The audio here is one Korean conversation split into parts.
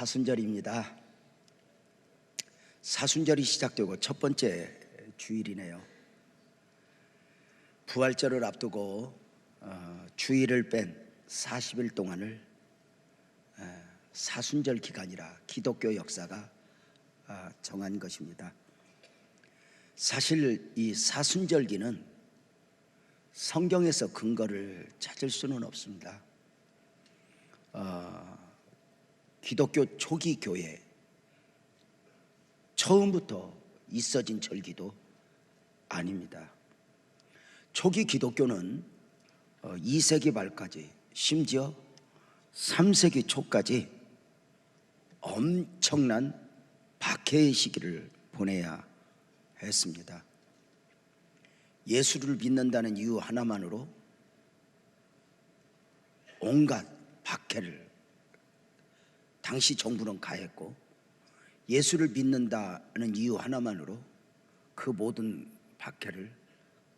사순절입니다. 사순절이 시작되고 첫 번째 주일이네요. 부활절을 앞두고 주일을 뺀 40일 동안을 사순절 기간이라 기독교 역사가 정한 것입니다. 사실 이 사순절기는 성경에서 근거를 찾을 수는 없습니다. 기독교 초기 교회 처음부터 있어진 절기도 아닙니다. 초기 기독교는 2세기 말까지, 심지어 3세기 초까지 엄청난 박해의 시기를 보내야 했습니다. 예수를 믿는다는 이유 하나만으로 온갖 박해를 당시 정부는 가했고, 예수를 믿는다는 이유 하나만으로 그 모든 박해를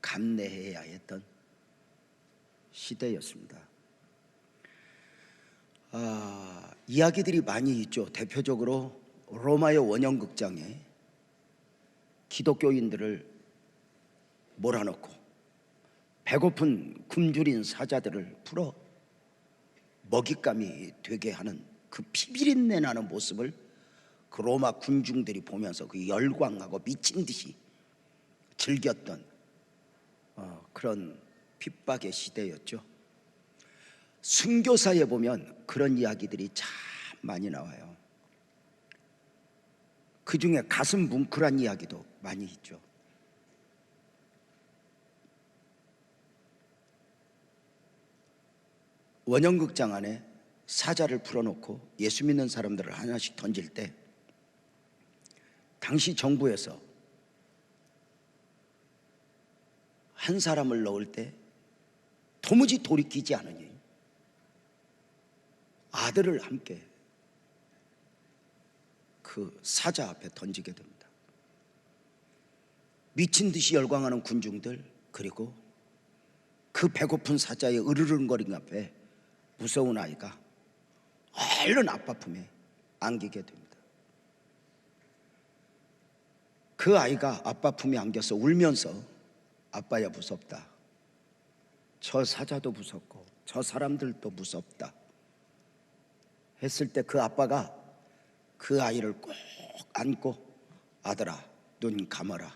감내해야 했던 시대였습니다. 이야기들이 많이 있죠. 대표적으로 로마의 원형극장에 기독교인들을 몰아넣고 배고픈 굶주린 사자들을 풀어 먹잇감이 되게 하는 그 피비린내 나는 모습을 그 로마 군중들이 보면서 그 열광하고 미친 듯이 즐겼던 그런 핍박의 시대였죠. 순교사에 보면 그런 이야기들이 참 많이 나와요. 그 중에 가슴 뭉클한 이야기도 많이 있죠. 원형극장 안에 사자를 풀어놓고 예수 믿는 사람들을 하나씩 던질 때 당시 정부에서 한 사람을 넣을 때 도무지 돌이키지 않으니 아들을 함께 그 사자 앞에 던지게 됩니다. 미친 듯이 열광하는 군중들, 그리고 그 배고픈 사자의 으르렁거림 앞에 무서운 아이가 얼른 아빠 품에 안기게 됩니다. 그 아이가 아빠 품에 안겨서 울면서 아빠야 무섭다, 저 사자도 무섭고 저 사람들도 무섭다 했을 때 그 아빠가 그 아이를 꼭 안고 아들아 눈 감아라,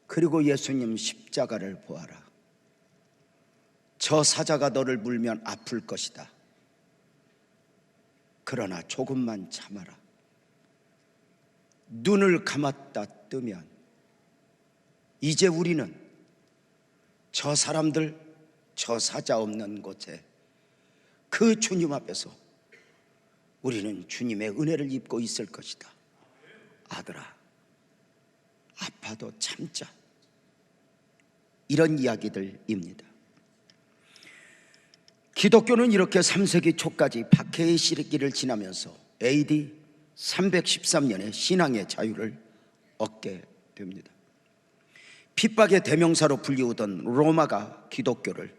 그리고 예수님 십자가를 보아라, 저 사자가 너를 물면 아플 것이다, 그러나 조금만 참아라, 눈을 감았다 뜨면 이제 우리는 저 사람들, 저 사자 없는 곳에 그 주님 앞에서 우리는 주님의 은혜를 입고 있을 것이다. 아들아, 아파도 참자. 이런 이야기들입니다. 기독교는 이렇게 3세기 초까지 박해의 시기를 지나면서 AD 313년에 신앙의 자유를 얻게 됩니다. 핍박의 대명사로 불리우던 로마가 기독교를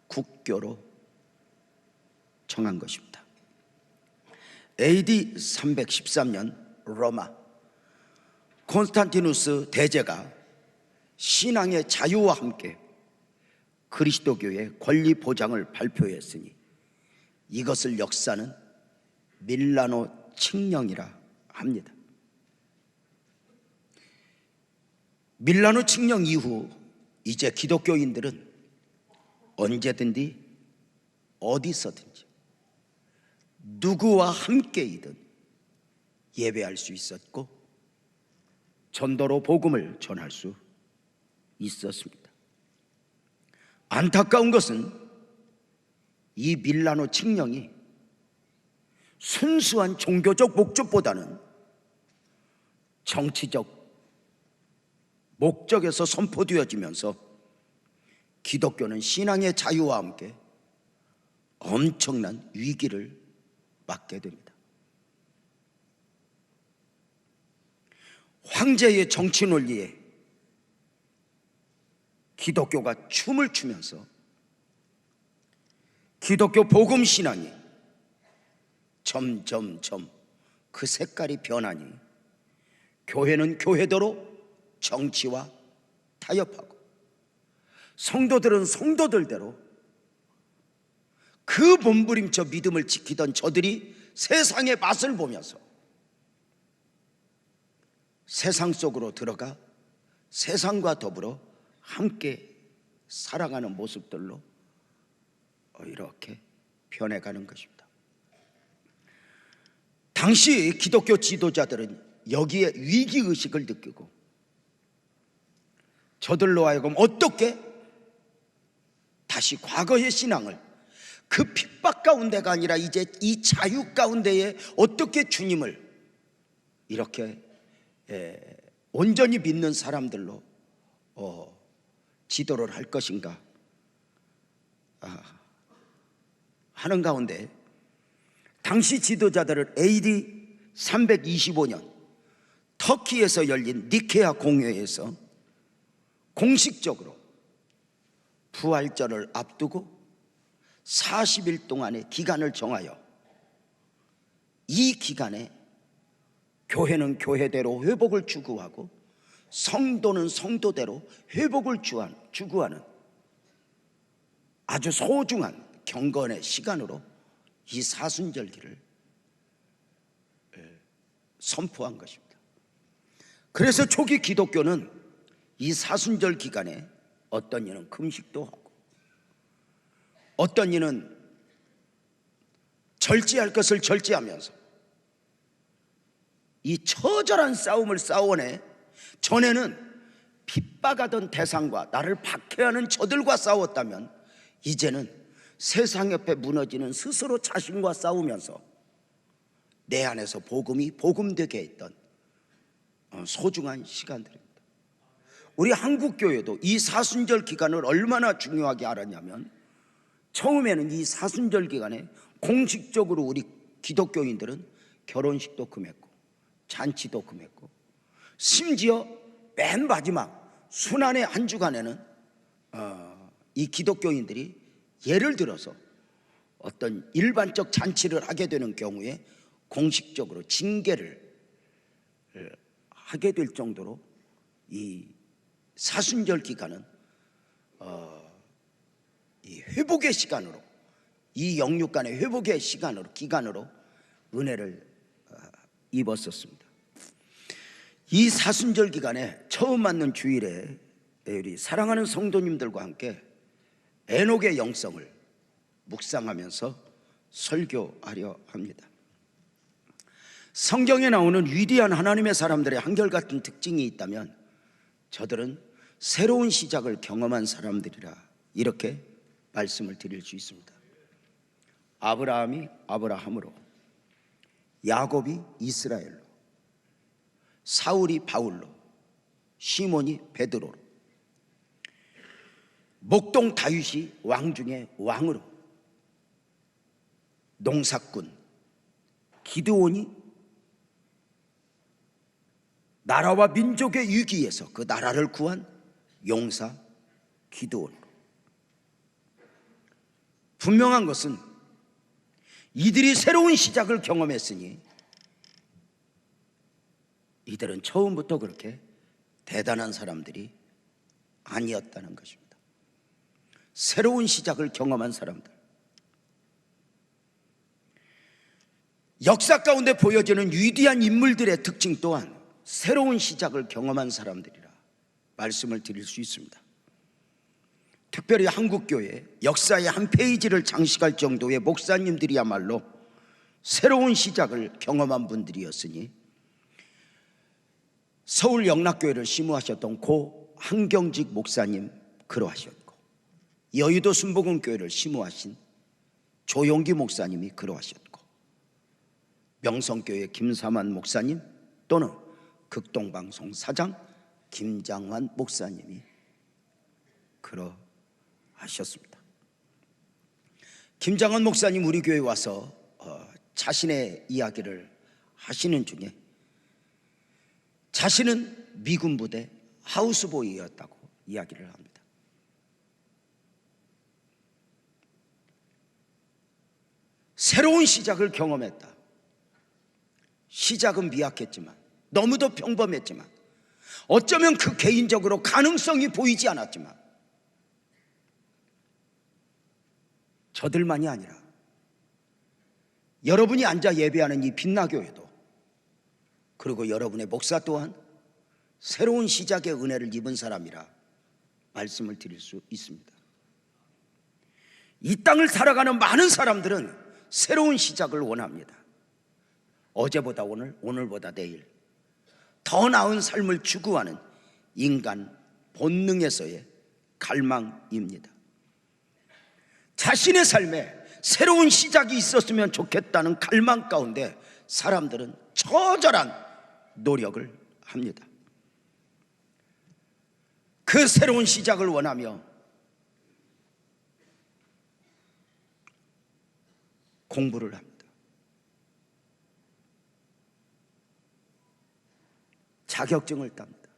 국교로 정한 것입니다. AD 313년 로마, 콘스탄티누스 대제가 신앙의 자유와 함께 그리스도교의 권리 보장을 발표했으니 이것을 역사는 밀라노 칙령이라 합니다. 밀라노 칙령 이후 이제 기독교인들은 언제든지 어디서든지 누구와 함께이든 예배할 수 있었고 전도로 복음을 전할 수 있었습니다. 안타까운 것은 이 밀라노 칙령이 순수한 종교적 목적보다는 정치적 목적에서 선포되어지면서 기독교는 신앙의 자유와 함께 엄청난 위기를 맞게 됩니다. 황제의 정치 논리에 기독교가 춤을 추면서 기독교 복음 신앙이 점점점 그 색깔이 변하니 교회는 교회대로 정치와 타협하고 성도들은 성도들대로 그 몸부림쳐 믿음을 지키던 저들이 세상의 맛을 보면서 세상 속으로 들어가 세상과 더불어 함께 살아가는 모습들로 이렇게 변해가는 것입니다. 당시 기독교 지도자들은 여기에 위기의식을 느끼고 저들로 하여금 어떻게 다시 과거의 신앙을 그 핍박 가운데가 아니라 이제 이 자유 가운데에 어떻게 주님을 이렇게 온전히 믿는 사람들로 지도를 할 것인가 하는 가운데 당시 지도자들을 AD 325년 터키에서 열린 니케아 공회에서 공식적으로 부활절을 앞두고 40일 동안의 기간을 정하여 이 기간에 교회는 교회대로 회복을 추구하고 성도는 성도대로 회복을 추구하는 아주 소중한 경건의 시간으로 이 사순절기를 선포한 것입니다. 그래서 초기 기독교는 이 사순절 기간에 어떤 이는 금식도 하고 어떤 이는 절제할 것을 절제하면서 이 처절한 싸움을 싸워내 전에는 핍박하던 대상과 나를 박해하는 저들과 싸웠다면 이제는 세상 옆에 무너지는 스스로 자신과 싸우면서 내 안에서 복음이 복음되게 했던 소중한 시간들입니다. 우리 한국교회도 이 사순절 기간을 얼마나 중요하게 알았냐면 처음에는 이 사순절 기간에 공식적으로 우리 기독교인들은 결혼식도 금했고 잔치도 금했고 심지어 맨 마지막 순환의 한 주간에는 이 기독교인들이 예를 들어서 어떤 일반적 잔치를 하게 되는 경우에 공식적으로 징계를 하게 될 정도로 이 사순절 기간은 이 회복의 시간으로 이 영육간의 회복의 기간으로 은혜를 입었었습니다. 이 사순절 기간에 처음 맞는 주일에 우리 사랑하는 성도님들과 함께 에녹의 영성을 묵상하면서 설교하려 합니다. 성경에 나오는 위대한 하나님의 사람들의 한결같은 특징이 있다면 저들은 새로운 시작을 경험한 사람들이라 이렇게 말씀을 드릴 수 있습니다. 아브라함이 아브라함으로, 야곱이 이스라엘로, 사울이 바울로, 시몬이 베드로로, 목동 다윗이 왕 중에 왕으로, 농사꾼 기드온이 나라와 민족의 위기에서 그 나라를 구한 용사 기드온으로. 분명한 것은 이들이 새로운 시작을 경험했으니 이들은 처음부터 그렇게 대단한 사람들이 아니었다는 것입니다. 새로운 시작을 경험한 사람들, 역사 가운데 보여지는 위대한 인물들의 특징 또한 새로운 시작을 경험한 사람들이라 말씀을 드릴 수 있습니다. 특별히 한국교회 역사의 한 페이지를 장식할 정도의 목사님들이야말로 새로운 시작을 경험한 분들이었으니 서울 영락교회를 심우하셨던 고 한경직 목사님 그러하셨고, 여의도 순복음교회를 심우하신 조용기 목사님이 그러하셨고, 명성교회 김사만 목사님 또는 극동방송 사장 김장환 목사님이 그러하셨습니다. 김장환 목사님 우리 교회에 와서 자신의 이야기를 하시는 중에 자신은 미군 부대 하우스보이였다고 이야기를 합니다. 새로운 시작을 경험했다. 시작은 미약했지만, 너무도 평범했지만, 어쩌면 그 개인적으로 가능성이 보이지 않았지만, 저들만이 아니라 여러분이 앉아 예배하는 이 빛나교회도, 그리고 여러분의 목사 또한 새로운 시작의 은혜를 입은 사람이라 말씀을 드릴 수 있습니다. 이 땅을 살아가는 많은 사람들은 새로운 시작을 원합니다. 어제보다 오늘, 오늘보다 내일 더 나은 삶을 추구하는 인간 본능에서의 갈망입니다. 자신의 삶에 새로운 시작이 있었으면 좋겠다는 갈망 가운데 사람들은 처절한 노력을 합니다. 그 새로운 시작을 원하며 공부를 합니다. 자격증을 땁니다.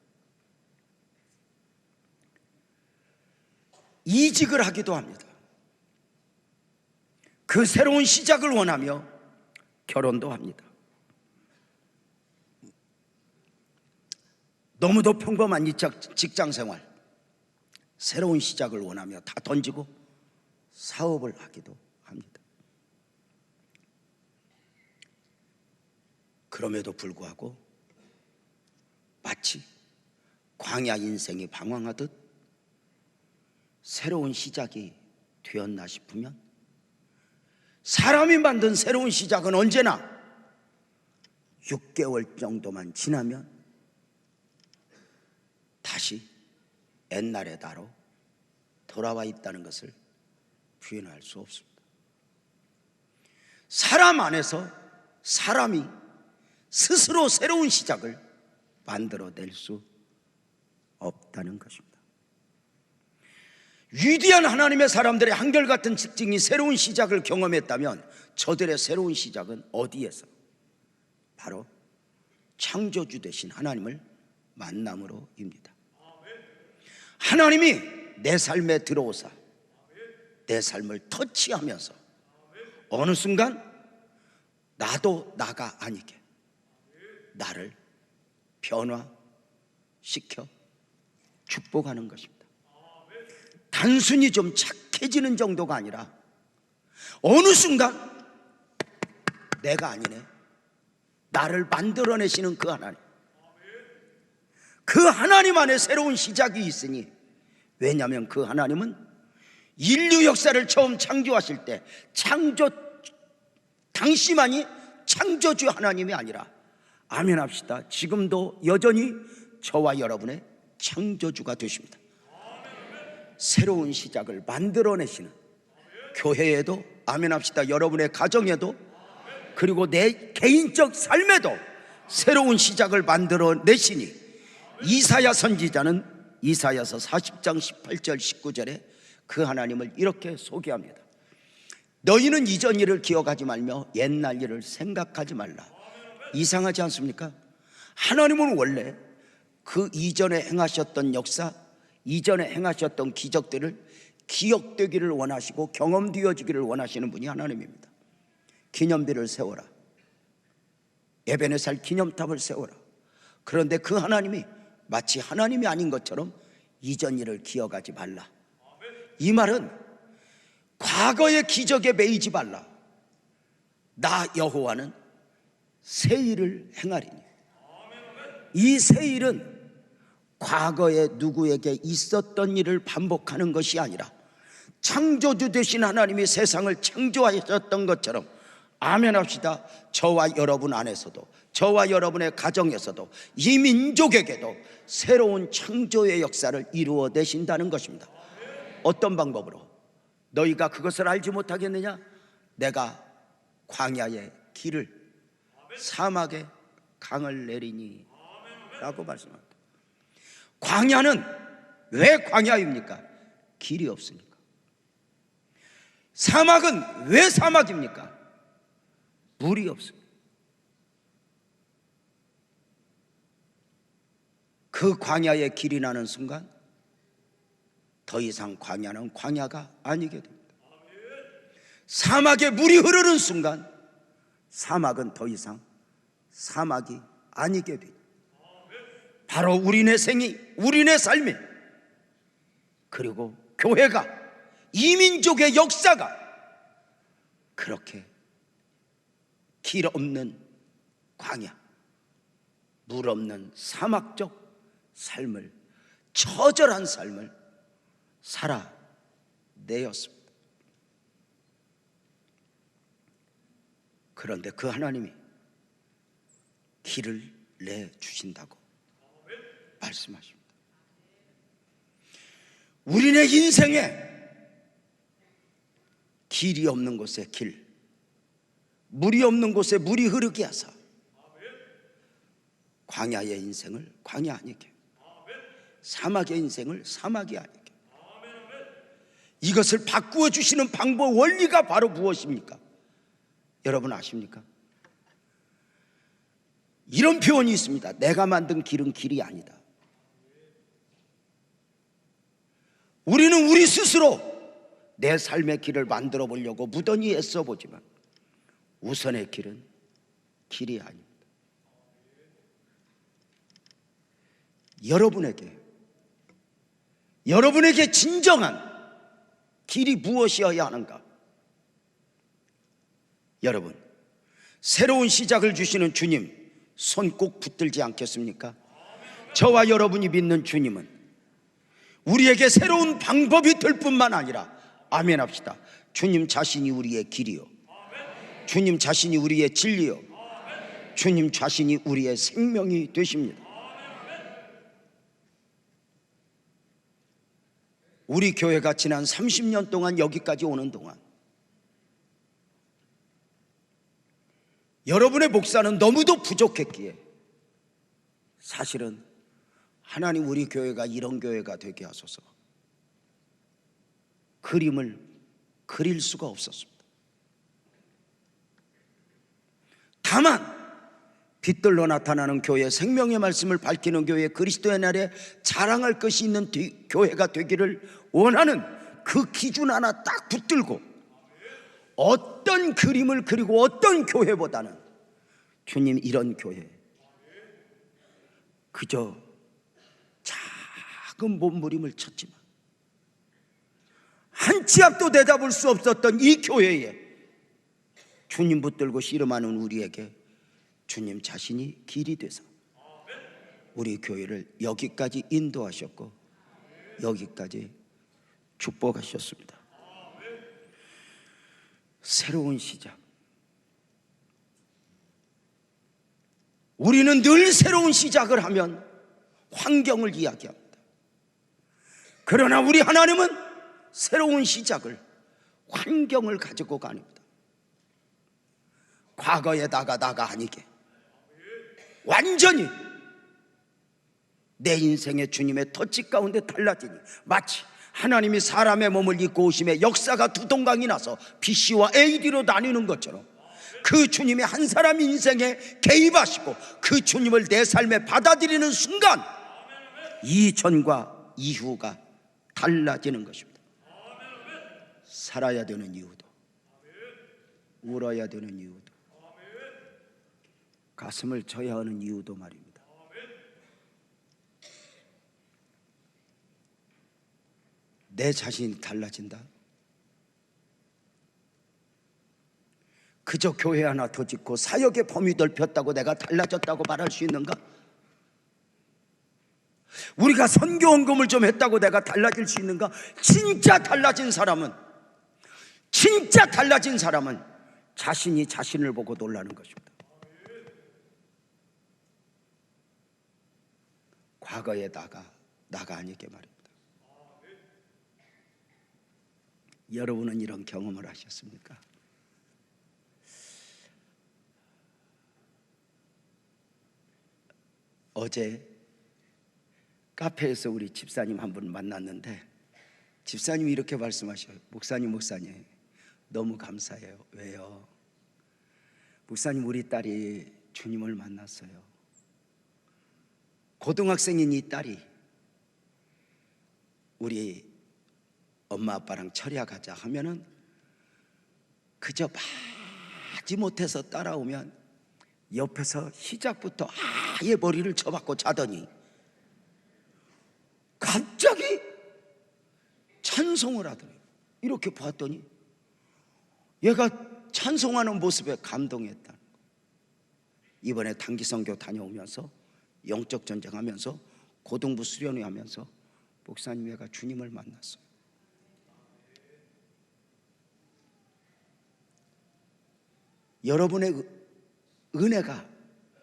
이직을 하기도 합니다. 그 새로운 시작을 원하며 결혼도 합니다. 너무도 평범한 이 직장 생활, 새로운 시작을 원하며 다 던지고 사업을 하기도 합니다. 그럼에도 불구하고 마치 광야 인생이 방황하듯 새로운 시작이 되었나 싶으면, 사람이 만든 새로운 시작은 언제나 6개월 정도만 지나면 다시 옛날의 나로 돌아와 있다는 것을 부인할 수 없습니다. 사람 안에서 사람이 스스로 새로운 시작을 만들어낼 수 없다는 것입니다. 위대한 하나님의 사람들의 한결같은 특징이 새로운 시작을 경험했다면, 저들의 새로운 시작은 어디에서? 바로 창조주 되신 하나님을 만남으로입니다. 하나님이 내 삶에 들어오사 내 삶을 터치하면서 어느 순간 나도 나가 아니게 나를 변화시켜 축복하는 것입니다. 단순히 좀 착해지는 정도가 아니라 어느 순간 내가 아니네, 나를 만들어내시는 그 하나님, 그 하나님 안에 새로운 시작이 있으니, 왜냐하면 그 하나님은 인류 역사를 처음 창조하실 때 당시만이 창조주 하나님이 아니라, 아멘 합시다, 지금도 여전히 저와 여러분의 창조주가 되십니다. 새로운 시작을 만들어내시는, 교회에도 아멘 합시다, 여러분의 가정에도, 그리고 내 개인적 삶에도 새로운 시작을 만들어내시니, 이사야 선지자는 이사야서 40장 18절 19절에 그 하나님을 이렇게 소개합니다. 너희는 이전 일을 기억하지 말며 옛날 일을 생각하지 말라. 이상하지 않습니까? 하나님은 원래 그 이전에 행하셨던 역사, 이전에 행하셨던 기적들을 기억되기를 원하시고 경험되어지기를 원하시는 분이 하나님입니다. 기념비를 세워라, 에베네살 기념탑을 세워라. 그런데 그 하나님이 마치 하나님이 아닌 것처럼 이전 일을 기억하지 말라. 이 말은 과거의 기적에 매이지 말라. 나 여호와는 새 일을 행하리니. 이 새 일은 과거에 누구에게 있었던 일을 반복하는 것이 아니라 창조주 되신 하나님이 세상을 창조하셨던 것처럼, 아멘 합시다, 저와 여러분 안에서도, 저와 여러분의 가정에서도, 이 민족에게도 새로운 창조의 역사를 이루어내신다는 것입니다. 어떤 방법으로? 너희가 그것을 알지 못하겠느냐? 내가 광야의 길을, 사막에 강을 내리니 라고 말씀합니다. 광야는 왜 광야입니까? 길이 없으니까. 사막은 왜 사막입니까? 물이 없습니다. 그 광야의 길이 나는 순간 더 이상 광야는 광야가 아니게 됩니다. 사막에 물이 흐르는 순간 사막은 더 이상 사막이 아니게 되니, 바로 우리네 생이, 우리네 삶이, 그리고 교회가, 이민족의 역사가 그렇게 길 없는 광야, 물 없는 사막적 삶을, 처절한 삶을 살아내었습니다. 그런데 그 하나님이 길을 내주신다고 말씀하십니다. 우리네 인생에 길이 없는 곳에 길, 물이 없는 곳에 물이 흐르게 하사 광야의 인생을 광야 아니게, 사막의 인생을 사막이 아니게, 이것을 바꾸어 주시는 방법, 원리가 바로 무엇입니까? 여러분 아십니까? 이런 표현이 있습니다. 내가 만든 길은 길이 아니다. 우리는 우리 스스로 내 삶의 길을 만들어 보려고 무던히 애써 보지만 우선의 길은 길이 아닙니다. 여러분에게 진정한 길이 무엇이어야 하는가? 여러분, 새로운 시작을 주시는 주님 손 꼭 붙들지 않겠습니까? 저와 여러분이 믿는 주님은 우리에게 새로운 방법이 될 뿐만 아니라, 아멘 합시다, 주님 자신이 우리의 길이요, 주님 자신이 우리의 진리요, 주님 자신이 우리의 생명이 되십니다. 우리 교회가 지난 30년 동안 여기까지 오는 동안 여러분의 목사는 너무도 부족했기에 사실은 하나님 우리 교회가 이런 교회가 되게 하소서 그림을 그릴 수가 없었습니다. 다만 빛들로 나타나는 교회, 생명의 말씀을 밝히는 교회, 그리스도의 날에 자랑할 것이 있는 교회가 되기를 원하는 그 기준 하나 딱 붙들고 어떤 그림을 그리고 어떤 교회보다는 주님 이런 교회, 그저 작은 몸부림을 쳤지만 한 치 앞도 내다볼 수 없었던 이 교회에 주님 붙들고 씨름하는 우리에게 주님 자신이 길이 되사 우리 교회를 여기까지 인도하셨고 여기까지 축복하셨습니다. 새로운 시작. 우리는 늘 새로운 시작을 하면 환경을 이야기합니다. 그러나 우리 하나님은 새로운 시작을, 환경을 가지고 가닙니다. 과거에다가 나가 아니게 완전히 내 인생의 주님의 터치 가운데 달라지니, 마치 하나님이 사람의 몸을 입고 오심에 역사가 두 동강이 나서 BC와 AD로 나뉘는 것처럼 그 주님이 한 사람 인생에 개입하시고 그 주님을 내 삶에 받아들이는 순간 이전과 이후가 달라지는 것입니다. 살아야 되는 이유도, 울어야 되는 이유도, 가슴을 쳐야 하는 이유도 말입니다. 내 자신이 달라진다? 그저 교회 하나 더 짓고 사역의 범위 넓혔다고 내가 달라졌다고 말할 수 있는가? 우리가 선교 헌금을 좀 했다고 내가 달라질 수 있는가? 진짜 달라진 사람은 자신이 자신을 보고 놀라는 것입니다. 과거에 나가 아니게 말입니다. 여러분은 이런 경험을 하셨습니까? 어제 카페에서 우리 집사님 한 분 만났는데 집사님이 이렇게 말씀하셔요. 목사님 너무 감사해요. 왜요? 목사님, 우리 딸이 주님을 만났어요. 고등학생인 이 딸이 우리 엄마 아빠랑 철야 가자 하면은 그저 마지 못해서 따라오면 옆에서 시작부터 아예 머리를 쳐박고 자더니 갑자기 찬송을 하더니 이렇게 보았더니 얘가 찬송하는 모습에 감동했다. 이번에 단기 선교 다녀오면서 영적 전쟁하면서 고등부 수련회 하면서 목사님 얘가 주님을 만났어요. 여러분의 은혜가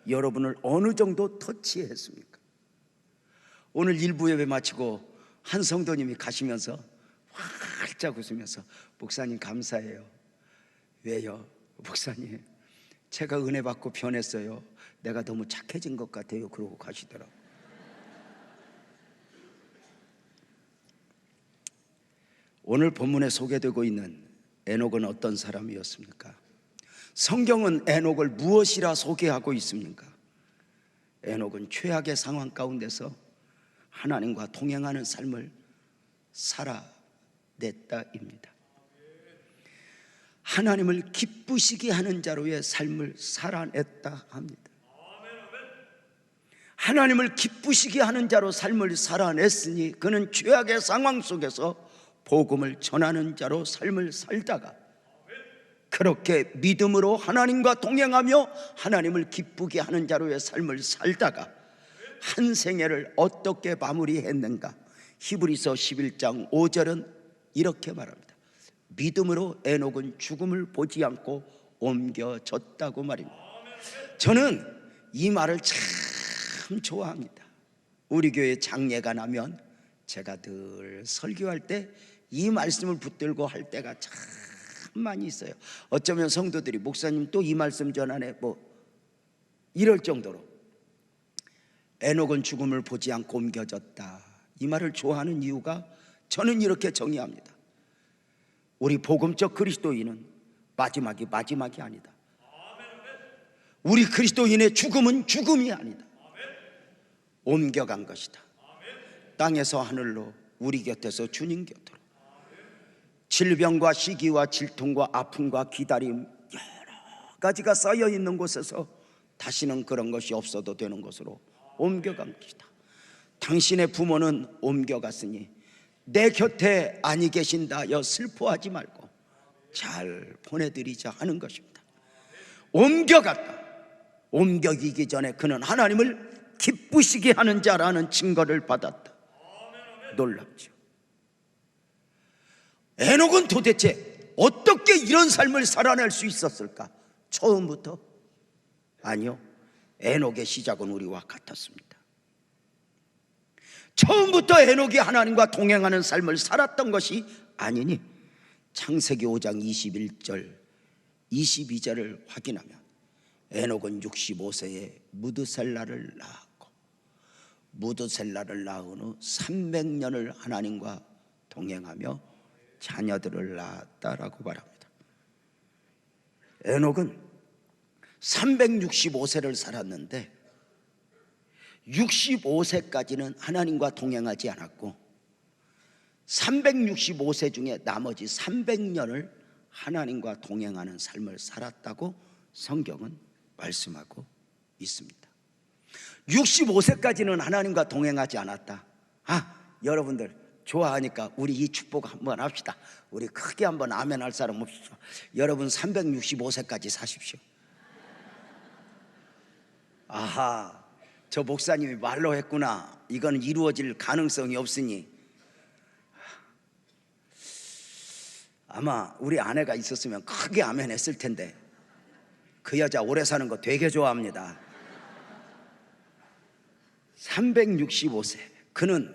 여러분을 어느 정도 터치했습니까? 오늘 1부 예배 마치고 한 성도님이 가시면서 활짝 웃으면서 목사님 감사해요. 왜요? 목사님 제가 은혜 받고 변했어요. 내가 너무 착해진 것 같아요. 그러고 가시더라고요. 오늘 본문에 소개되고 있는 에녹은 어떤 사람이었습니까? 성경은 에녹을 무엇이라 소개하고 있습니까? 에녹은 최악의 상황 가운데서 하나님과 동행하는 삶을 살아냈다입니다. 하나님을 기쁘시게 하는 자로의 삶을 살아냈다 합니다. 하나님을 기쁘시게 하는 자로 삶을 살아냈으니 그는 죄악의 상황 속에서 복음을 전하는 자로 삶을 살다가 그렇게 믿음으로 하나님과 동행하며 하나님을 기쁘게 하는 자로의 삶을 살다가 한 생애를 어떻게 마무리했는가? 히브리서 11장 5절은 이렇게 말합니다. 믿음으로 에녹은 죽음을 보지 않고 옮겨졌다고 말입니다. 저는 이 말을 참 좋아합니다. 우리 교회 장례가 나면 제가 늘 설교할 때 이 말씀을 붙들고 할 때가 참 많이 있어요. 어쩌면 성도들이 목사님 또 이 말씀 전하네 뭐 이럴 정도로 에녹은 죽음을 보지 않고 옮겨졌다. 이 말을 좋아하는 이유가 저는 이렇게 정의합니다. 우리 복음적 그리스도인은 마지막이 아니다. 우리 그리스도인의 죽음은 죽음이 아니다. 옮겨간 것이다. 땅에서 하늘로, 우리 곁에서 주님 곁으로. 질병과 시기와 질통과 아픔과 기다림 여러 가지가 쌓여 있는 곳에서 다시는 그런 것이 없어도 되는 것으로 옮겨간 것이다. 당신의 부모는 옮겨갔으니 내 곁에 아니 계신다 하여 슬퍼하지 말고 잘 보내드리자 하는 것입니다. 옮겨갔다. 옮겨기기 전에 그는 하나님을 기쁘시게 하는 자라는 증거를 받았다. 놀랍죠. 에녹은 도대체 어떻게 이런 삶을 살아낼 수 있었을까? 처음부터? 아니요. 에녹의 시작은 우리와 같았습니다. 처음부터 에녹이 하나님과 동행하는 삶을 살았던 것이 아니니 창세기 5장 21절 22절을 확인하면 에녹은 65세에 무드셀라를 낳았고 무드셀라를 낳은 후 300년을 하나님과 동행하며 자녀들을 낳았다라고 말합니다. 에녹은 365세를 살았는데 65세까지는 하나님과 동행하지 않았고 365세 중에 나머지 300년을 하나님과 동행하는 삶을 살았다고 성경은 말씀하고 있습니다. 65세까지는 하나님과 동행하지 않았다. 여러분들 좋아하니까 우리 이 축복 한번 합시다. 우리 크게 한번 아멘 할 사람 없으시죠? 여러분 365세까지 사십시오. 아하, 저 목사님이 말로 했구나. 이건 이루어질 가능성이 없으니 아마 우리 아내가 있었으면 크게 아멘 했을 텐데 그 여자 오래 사는 거 되게 좋아합니다. 365세 그는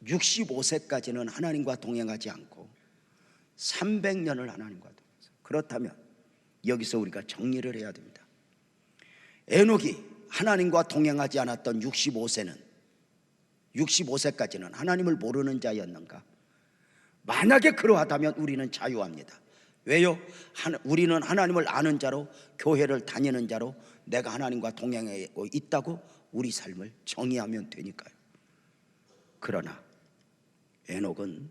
65세까지는 하나님과 동행하지 않고 300년을 하나님과 동행해서 그렇다면 여기서 우리가 정리를 해야 됩니다. 에녹이 하나님과 동행하지 않았던 65세까지는 하나님을 모르는 자였는가? 만약에 그러하다면 우리는 자유합니다. 왜요? 우리는 하나님을 아는 자로 교회를 다니는 자로 내가 하나님과 동행하고 있다고 우리 삶을 정의하면 되니까요. 그러나 에녹은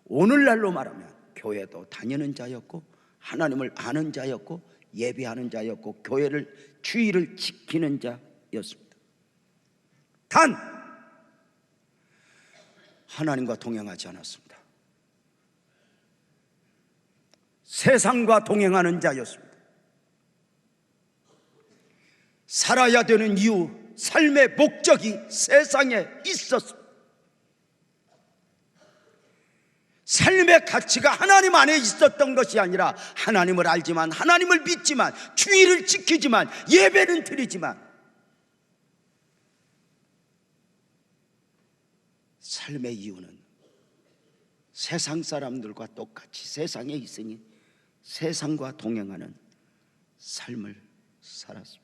오늘날로 말하면 교회도 다니는 자였고 하나님을 아는 자였고 예배하는 자였고 교회를 주의를 지키는 자였습니다. 단 하나님과 동행하지 않았습니다. 세상과 동행하는 자였습니다. 살아야 되는 이유, 삶의 목적이 세상에 있었습니다. 삶의 가치가 하나님 안에 있었던 것이 아니라 하나님을 알지만, 하나님을 믿지만, 주의를 지키지만, 예배는 드리지만 삶의 이유는 세상 사람들과 똑같이 세상에 있으니 세상과 동행하는 삶을 살았습니다.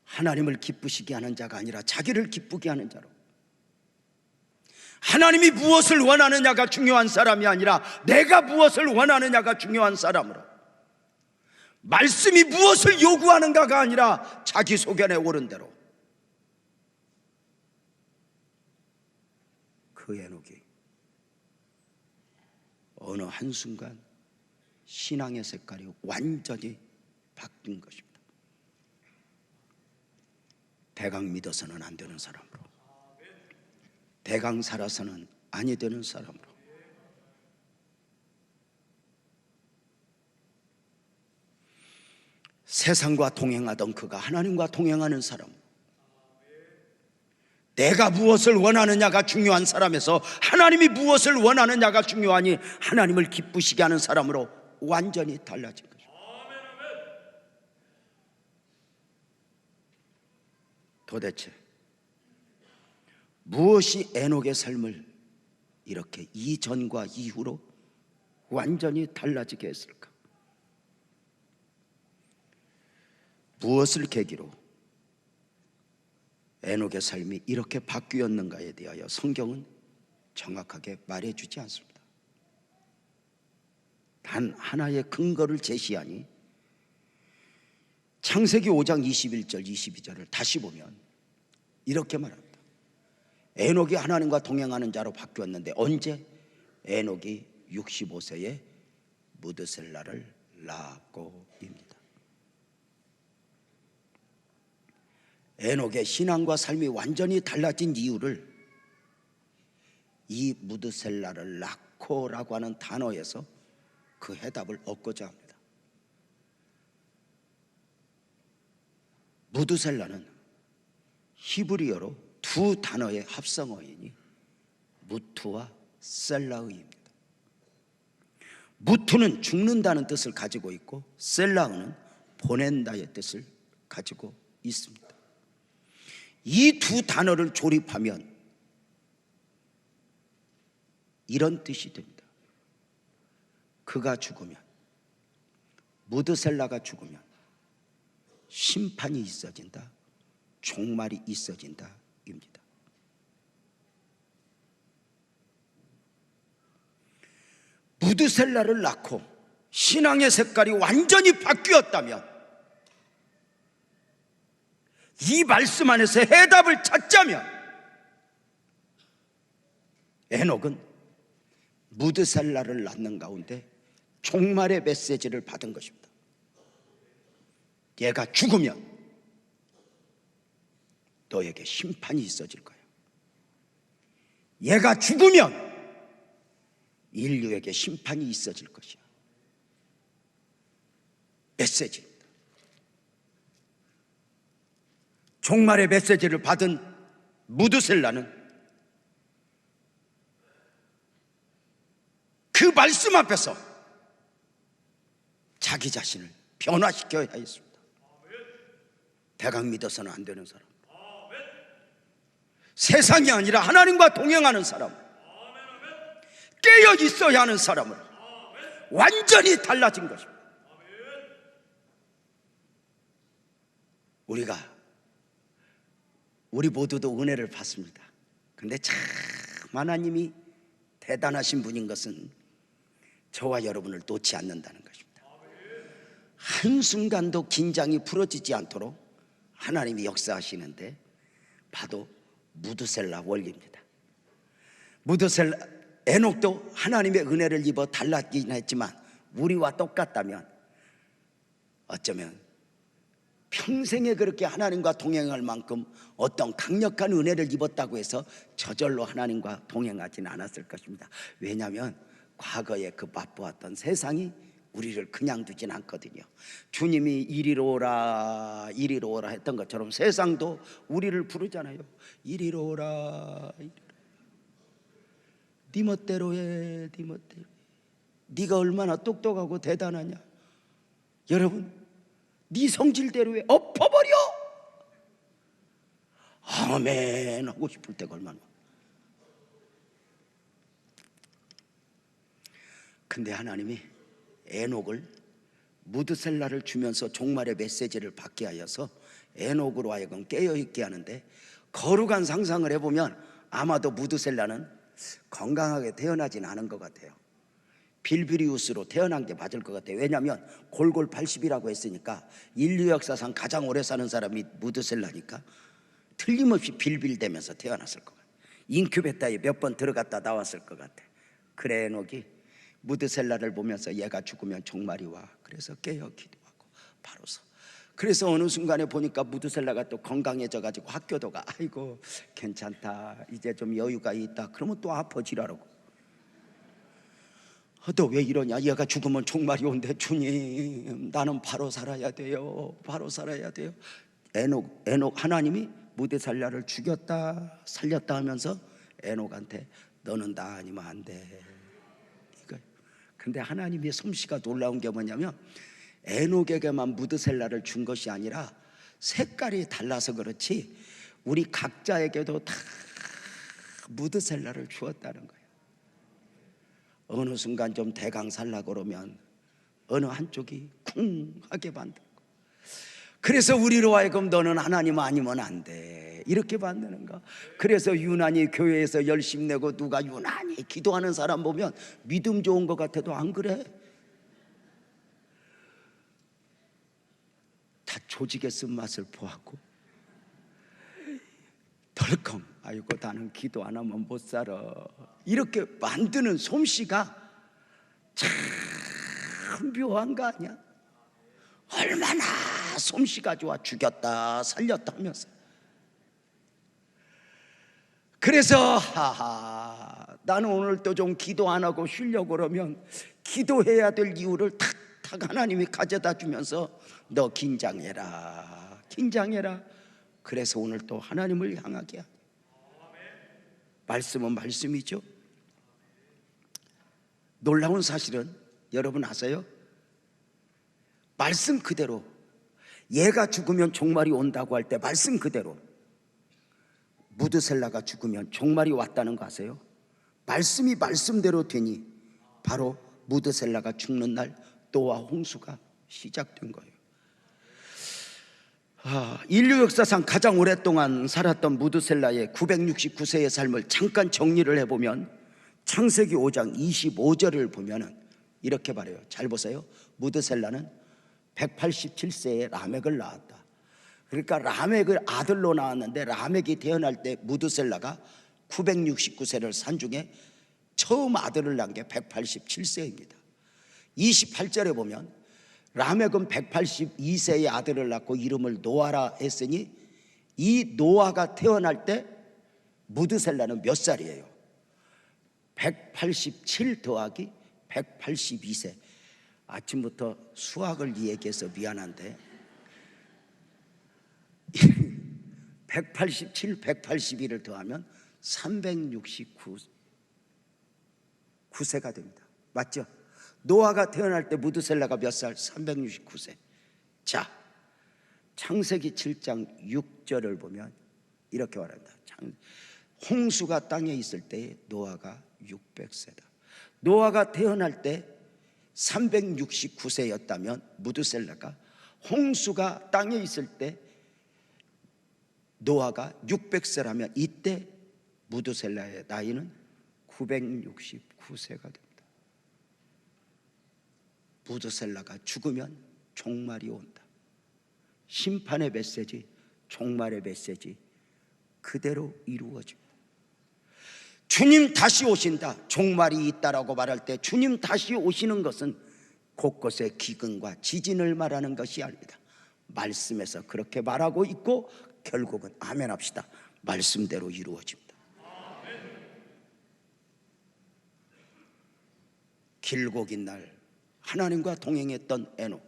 하나님을 기쁘시게 하는 자가 아니라 자기를 기쁘게 하는 자로, 하나님이 무엇을 원하느냐가 중요한 사람이 아니라 내가 무엇을 원하느냐가 중요한 사람으로, 말씀이 무엇을 요구하는가가 아니라 자기 소견에 오른 대로 그 에녹이 어느 한순간 신앙의 색깔이 완전히 바뀐 것입니다. 대강 믿어서는 안 되는 사람으로, 대강 살아서는 아니 되는 사람으로, 세상과 동행하던 그가 하나님과 동행하는 사람, 내가 무엇을 원하느냐가 중요한 사람에서 하나님이 무엇을 원하느냐가 중요하니 하나님을 기쁘시게 하는 사람으로 완전히 달라진 거죠. 도대체 무엇이 에녹의 삶을 이렇게 이전과 이후로 완전히 달라지게 했을까? 무엇을 계기로 에녹의 삶이 이렇게 바뀌었는가에 대하여 성경은 정확하게 말해주지 않습니다. 단 하나의 근거를 제시하니 창세기 5장 21절 22절을 다시 보면 이렇게 말합니다. 에녹이 하나님과 동행하는 자로 바뀌었는데 언제? 에녹이 65세에 무드셀라를 낳았고입니다. 에녹의 신앙과 삶이 완전히 달라진 이유를 이 무드셀라를 낳고라고 하는 단어에서 그 해답을 얻고자 합니다. 무드셀라는 히브리어로 두 단어의 합성어이니 무투와 셀라의입니다. 무투는 죽는다는 뜻을 가지고 있고 셀라의는 보낸다의 뜻을 가지고 있습니다. 이 두 단어를 조립하면 이런 뜻이 됩니다. 그가 죽으면, 무드셀라가 죽으면 심판이 있어진다, 종말이 있어진다 입니다. 무드셀라를 낳고 신앙의 색깔이 완전히 바뀌었다면, 이 말씀 안에서 해답을 찾자면 에녹은 무드셀라를 낳는 가운데 종말의 메시지를 받은 것입니다. 얘가 죽으면 너에게 심판이 있어질 거야. 얘가 죽으면 인류에게 심판이 있어질 것이야. 메시지입니다. 종말의 메시지를 받은 무드셀라는 그 말씀 앞에서 자기 자신을 변화시켜야 했습니다. 대강 믿어서는 안 되는 사람, 세상이 아니라 하나님과 동행하는 사람, 깨어 있어야 하는 사람으로 완전히 달라진 것입니다. 우리 모두도 은혜를 받습니다. 그런데 참 하나님이 대단하신 분인 것은 저와 여러분을 놓지 않는다는 것입니다. 한순간도 긴장이 풀어지지 않도록 하나님이 역사하시는데 봐도 무드셀라 원리입니다. 무드셀라 에녹도 하나님의 은혜를 입어 달라지긴 했지만 우리와 똑같다면 어쩌면 평생에 그렇게 하나님과 동행할 만큼 어떤 강력한 은혜를 입었다고 해서 저절로 하나님과 동행하지는 않았을 것입니다. 왜냐하면 과거에 그 맛보았던 세상이 우리를 그냥 두진 않거든요. 주님이 이리로 오라 이리로 오라 했던 것처럼 세상도 우리를 부르잖아요. 이리로 오라. 네 멋대로 해, 네 멋대로. 네가 얼마나 똑똑하고 대단하냐. 여러분, 네 성질대로 해. 엎어버려. 아멘 하고 싶을 때가 얼마나. 근데 하나님이 에녹을 무드셀라를 주면서 종말의 메시지를 받게 하여서 에녹으로 하여금 깨어있게 하는데, 거룩한 상상을 해보면 아마도 무드셀라는 건강하게 태어나진 않은 것 같아요. 빌비리우스로 태어난 게 맞을 것 같아요. 왜냐하면 골골 80이라고 했으니까 인류 역사상 가장 오래 사는 사람이 무드셀라니까 틀림없이 빌빌대면서 태어났을 것 같아요. 인큐베터에 몇 번 들어갔다 나왔을 것 같아요. 그래 에녹이 무드셀라를 보면서 얘가 죽으면 종말이 와. 그래서 깨어 기도하고 바로 서. 그래서 어느 순간에 보니까 무드셀라가 또 건강해져 가지고 학교도 가. 아이고 괜찮다, 이제 좀 여유가 있다. 그러면 또 아파지라고. 너 왜 이러냐? 얘가 죽으면 종말이 온대. 주님, 나는 바로 살아야 돼요. 바로 살아야 돼요. 에녹 하나님이 무드셀라를 죽였다 살렸다 하면서 에녹한테 너는 나 아니면 안 돼. 근데 하나님의 솜씨가 놀라운 게 뭐냐면 에녹에게만 무드셀라를 준 것이 아니라 색깔이 달라서 그렇지 우리 각자에게도 다 무드셀라를 주었다는 거예요. 어느 순간 좀 대강살라고 그러면 어느 한쪽이 쿵하게 만들고, 그래서 우리로 하여금 너는 하나님 아니면 안 돼 이렇게 만드는가. 그래서 유난히 교회에서 열심 내고 누가 유난히 기도하는 사람 보면 믿음 좋은 것 같아도 안 그래? 다 조직의 쓴맛을 보았고 덜컹 아이고 나는 기도 안 하면 못 살아 이렇게 만드는 솜씨가 참 묘한 거 아니야? 얼마나 솜씨가 좋아. 죽였다 살렸다 하면서. 그래서 나는 오늘 또 좀 기도 안 하고 쉬려고 그러면 기도해야 될 이유를 탁탁 하나님이 가져다 주면서 너 긴장해라 긴장해라. 그래서 오늘 또 하나님을 향하게 하고. 말씀은 말씀이죠. 놀라운 사실은 여러분 아세요? 말씀 그대로 얘가 죽으면 종말이 온다고 할 때 말씀 그대로 무드셀라가 죽으면 종말이 왔다는 거 아세요? 말씀이 말씀대로 되니 바로 무드셀라가 죽는 날 노아 홍수가 시작된 거예요. 인류 역사상 가장 오랫동안 살았던 무드셀라의 969세의 삶을 잠깐 정리를 해보면 창세기 5장 25절을 보면 이렇게 말해요. 잘 보세요. 무드셀라는 187세에 라멕을 낳았다. 그러니까 라멕을 아들로 낳았는데 라멕이 태어날 때 무드셀라가 969세를 산 중에 처음 아들을 낳은 게 187세입니다 28절에 보면 라멕은 182세의 아들을 낳고 이름을 노아라 했으니 이 노아가 태어날 때 무드셀라는 몇 살이에요? 187 더하기 182세. 아침부터 수학을 얘기해서 미안한데 187, 182를 더하면 369세가 됩니다. 맞죠? 노아가 태어날 때 무드셀라가 몇 살? 369세. 자, 창세기 7장 6절을 보면 이렇게 말합니다. 홍수가 땅에 있을 때 노아가 600세다. 노아가 태어날 때 369세였다면 무드셀라가 홍수가 땅에 있을 때 노아가 600세라면 이때 무드셀라의 나이는 969세가 됩니다. 무드셀라가 죽으면 종말이 온다. 심판의 메시지, 종말의 메시지 그대로 이루어집니다. 주님 다시 오신다, 종말이 있다라고 말할 때 주님 다시 오시는 것은 곳곳에 기근과 지진을 말하는 것이 아닙니다. 말씀에서 그렇게 말하고 있고 결국은 아멘 합시다, 말씀대로 이루어집니다. 길고 긴 날 하나님과 동행했던 에녹,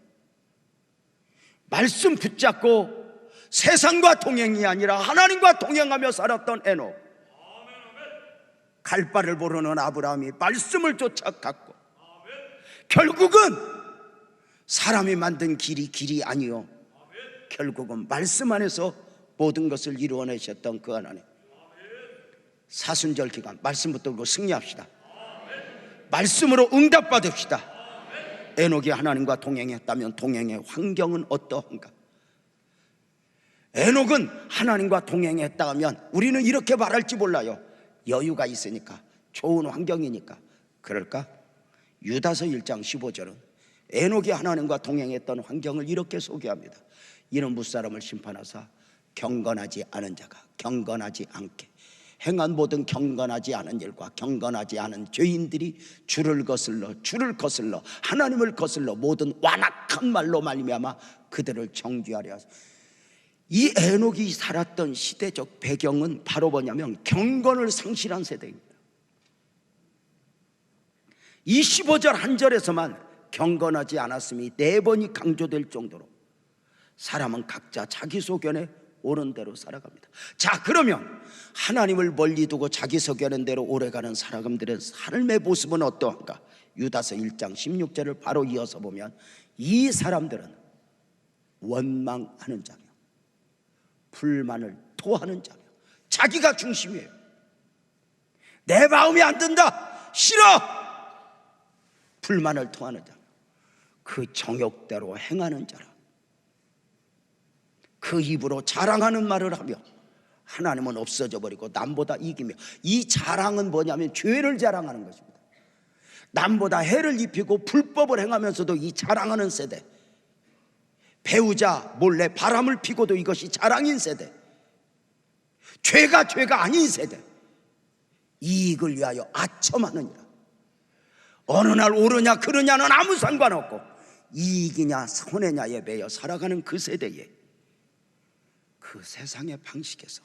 말씀 붙잡고 세상과 동행이 아니라 하나님과 동행하며 살았던 에녹, 갈 바를 모르는 아브라함이 말씀을 쫓아갔고 결국은 사람이 만든 길이 아니요 결국은 말씀 안에서 모든 것을 이루어내셨던 그 하나님, 사순절 기간 말씀 붙들고 승리합시다. 말씀으로 응답받읍시다. 에녹이 하나님과 동행했다면 동행의 환경은 어떠한가? 에녹은 하나님과 동행했다 하면 우리는 이렇게 말할지 몰라요. 여유가 있으니까, 좋은 환경이니까. 그럴까? 유다서 1장 15절은 에녹이 하나님과 동행했던 환경을 이렇게 소개합니다. 이는 무사람을 심판하사 경건하지 않은 자가 경건하지 않게 행한 모든 경건하지 않은 일과 경건하지 않은 죄인들이 주를 거슬러 하나님을 거슬러 모든 완악한 말로 말미암아 그들을 정죄하려 하소서. 이 에녹이 살았던 시대적 배경은 바로 뭐냐면 경건을 상실한 세대입니다. 이 15절 한 절에서만 경건하지 않았음이 4번이 강조될 정도로 사람은 각자 자기 소견에 옳은 대로 살아갑니다. 자, 그러면 하나님을 멀리 두고 자기 소견한 대로 오래가는 사람들의 삶의 모습은 어떠한가? 유다서 1장 16절을 바로 이어서 보면 이 사람들은 원망하는 자며 불만을 토하는 자며 자기가 중심이에요. 내 마음이 안 든다, 싫어, 불만을 토하는 자며 그 정욕대로 행하는 자라. 그 입으로 자랑하는 말을 하며 하나님은 없어져 버리고 남보다 이기며. 이 자랑은 뭐냐면 죄를 자랑하는 것입니다. 남보다 해를 입히고 불법을 행하면서도 이 자랑하는 세대, 배우자 몰래 바람을 피고도 이것이 자랑인 세대, 죄가 아닌 세대, 이익을 위하여 아첨하느니라. 어느 날 옳으냐 그르냐는 아무 상관없고 이익이냐 손해냐에 매여 살아가는 그 세대에, 그 세상의 방식에서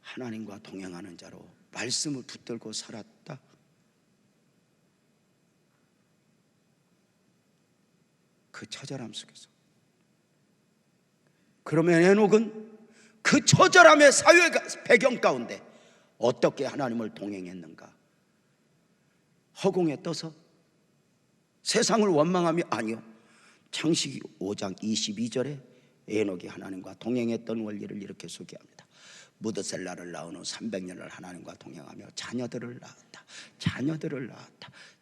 하나님과 동행하는 자로 말씀을 붙들고 살았다. 그 처절함 속에서. 그러면 에녹은 그 처절함의 사회 배경 가운데 어떻게 하나님을 동행했는가? 허공에 떠서 세상을 원망하며? 아니요. 창세기 5장 22절에 에녹이 하나님과 동행했던 원리를 이렇게 소개합니다. 무드셀라를 낳은 후 300년을 하나님과 동행하며 자녀들을 낳았다.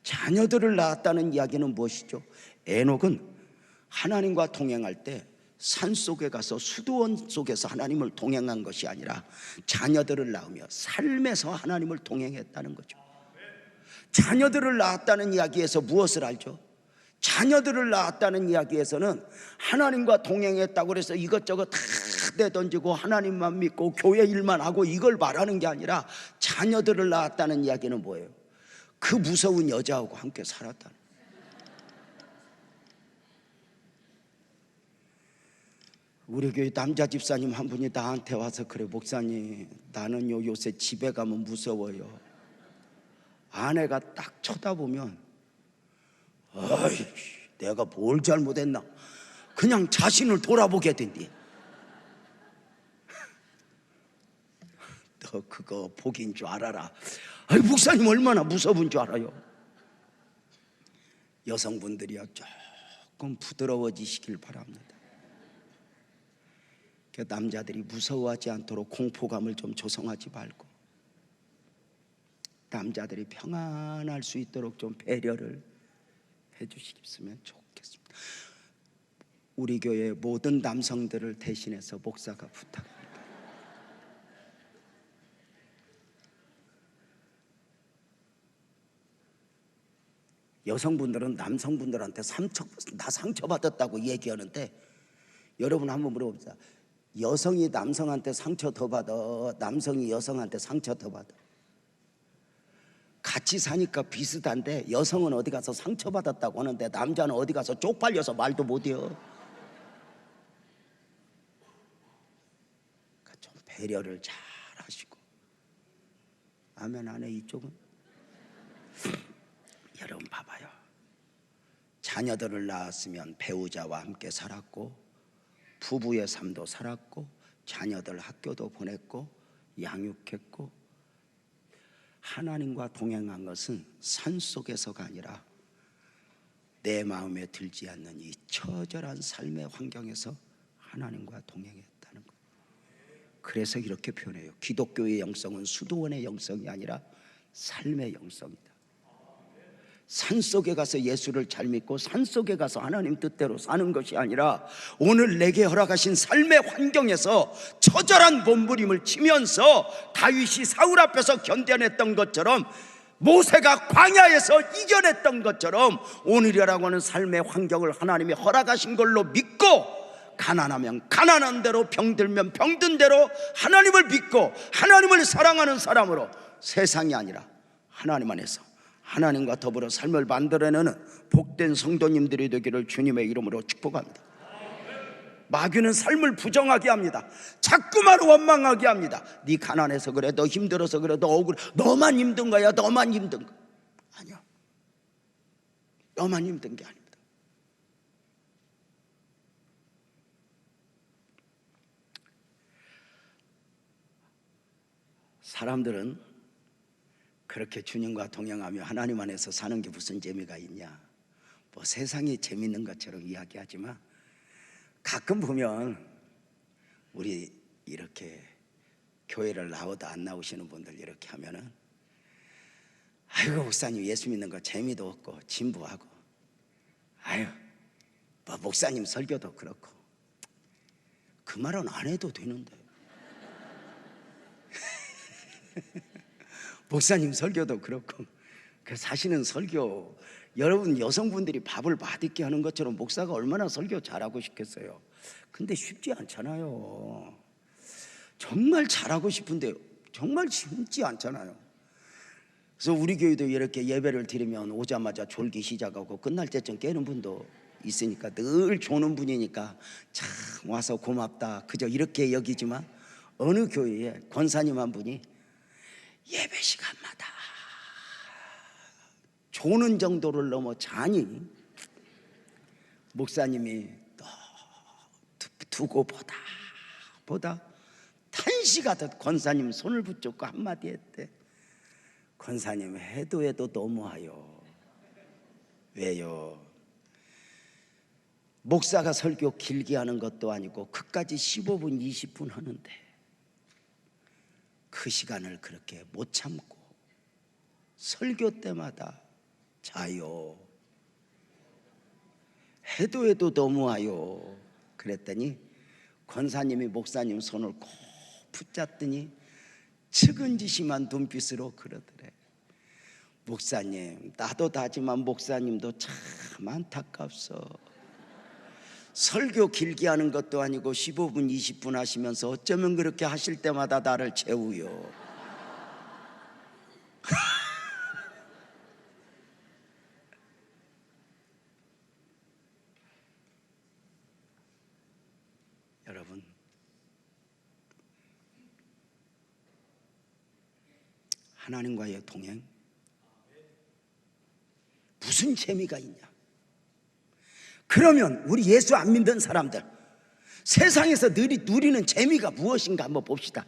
자녀들을 낳았다는 이야기는 무엇이죠? 에녹은 하나님과 동행할 때 산속에 가서 수도원 속에서 하나님을 동행한 것이 아니라 자녀들을 낳으며 삶에서 하나님을 동행했다는 거죠. 자녀들을 낳았다는 이야기에서 무엇을 알죠? 자녀들을 낳았다는 이야기에서는 하나님과 동행했다고 해서 이것저것 다 내던지고 하나님만 믿고 교회 일만 하고 이걸 말하는 게 아니라, 자녀들을 낳았다는 이야기는 뭐예요? 그 무서운 여자하고 함께 살았다는. 우리 교회 남자 집사님 한 분이 나한테 와서 그래, 목사님 나는요 요새 집에 가면 무서워요. 아내가 딱 쳐다보면 어이, 내가 뭘 잘못했나, 그냥 자신을 돌아보게 된대. 너 그거 복인 줄 알아라. 아이, 목사님 얼마나 무서운 줄 알아요? 여성분들이야 조금 부드러워지시길 바랍니다. 남자들이 무서워하지 않도록 공포감을 좀 조성하지 말고 남자들이 평안할 수 있도록 좀 배려를 해주시겠으면 좋겠습니다. 우리 교회 모든 남성들을 대신해서 목사가 부탁합니다. 여성분들은 남성분들한테 나 상처받았다고 얘기하는데, 여러분 한번 물어봅시다. 여성이 남성한테 상처 더 받아, 남성이 여성한테 상처 더 받아? 같이 사니까 비슷한데 여성은 어디 가서 상처받았다고 하는데 남자는 어디 가서 쪽팔려서 말도 못해요. 그러니까 좀 배려를 잘 하시고. 아멘 안 해 이쪽은? 여러분 봐봐요. 자녀들을 낳았으면 배우자와 함께 살았고 부부의 삶도 살았고 자녀들 학교도 보냈고 양육했고 하나님과 동행한 것은 산속에서가 아니라 내 마음에 들지 않는 이 처절한 삶의 환경에서 하나님과 동행했다는 거예요. 그래서 이렇게 표현해요. 기독교의 영성은 수도원의 영성이 아니라 삶의 영성이다. 산속에 가서 예수를 잘 믿고 산속에 가서 하나님 뜻대로 사는 것이 아니라 오늘 내게 허락하신 삶의 환경에서 처절한 몸부림을 치면서 다윗이 사울 앞에서 견뎌냈던 것처럼 모세가 광야에서 이겨냈던 것처럼 오늘이라고 하는 삶의 환경을 하나님이 허락하신 걸로 믿고 가난하면 가난한 대로 병들면 병든 대로 하나님을 믿고 하나님을 사랑하는 사람으로 세상이 아니라 하나님 안에서 하나님과 더불어 삶을 만들어내는 복된 성도님들이 되기를 주님의 이름으로 축복합니다. 마귀는 삶을 부정하게 합니다. 자꾸만 원망하게 합니다. 네 가난해서 그래, 너 힘들어서 그래, 너 억울해, 너만 힘든 거야, 너만 힘든 거. 아니요, 너만 힘든 게 아닙니다. 사람들은 그렇게 주님과 동행하며 하나님 안에서 사는 게 무슨 재미가 있냐, 뭐 세상이 재밌는 것처럼 이야기하지만 가끔 보면 우리 이렇게 교회를 나오다 안 나오시는 분들 이렇게 하면은 아이고 목사님 예수 믿는 거 재미도 없고 진부하고, 아유 뭐 목사님 설교도 그렇고. 그 말은 안 해도 되는데 목사님 설교도 그렇고 그 사시는 설교, 여러분 여성분들이 밥을 맛있게 하는 것처럼 목사가 얼마나 설교 잘하고 싶겠어요. 근데 쉽지 않잖아요. 정말 잘하고 싶은데 정말 쉽지 않잖아요. 그래서 우리 교회도 이렇게 예배를 드리면 오자마자 졸기 시작하고 끝날 때쯤 깨는 분도 있으니까 늘 조는 분이니까 참 와서 고맙다 그저 이렇게 여기지만 어느 교회에 권사님 한 분이 예배 시간마다 조는 정도를 넘어 자니 목사님이 두고 보다 탄식하듯 권사님 손을 붙잡고 한마디 했대. 권사님 해도 너무하여. 왜요? 목사가 설교 길게 하는 것도 아니고 그까지 15분 20분 하는데 그 시간을 그렇게 못 참고 설교 때마다 자요. 해도 너무하요. 그랬더니 권사님이 목사님 손을 꼭 붙잡더니 측은지심한 눈빛으로 그러더래. 목사님 나도 다지만 목사님도 참 안타깝소. 설교 길게 하는 것도 아니고 15분 20분 하시면서 어쩌면 그렇게 하실 때마다 나를 재우요. 여러분 하나님과의 동행 무슨 재미가 있냐? 그러면 우리 예수 안 믿는 사람들 세상에서 누리는 재미가 무엇인가 한번 봅시다.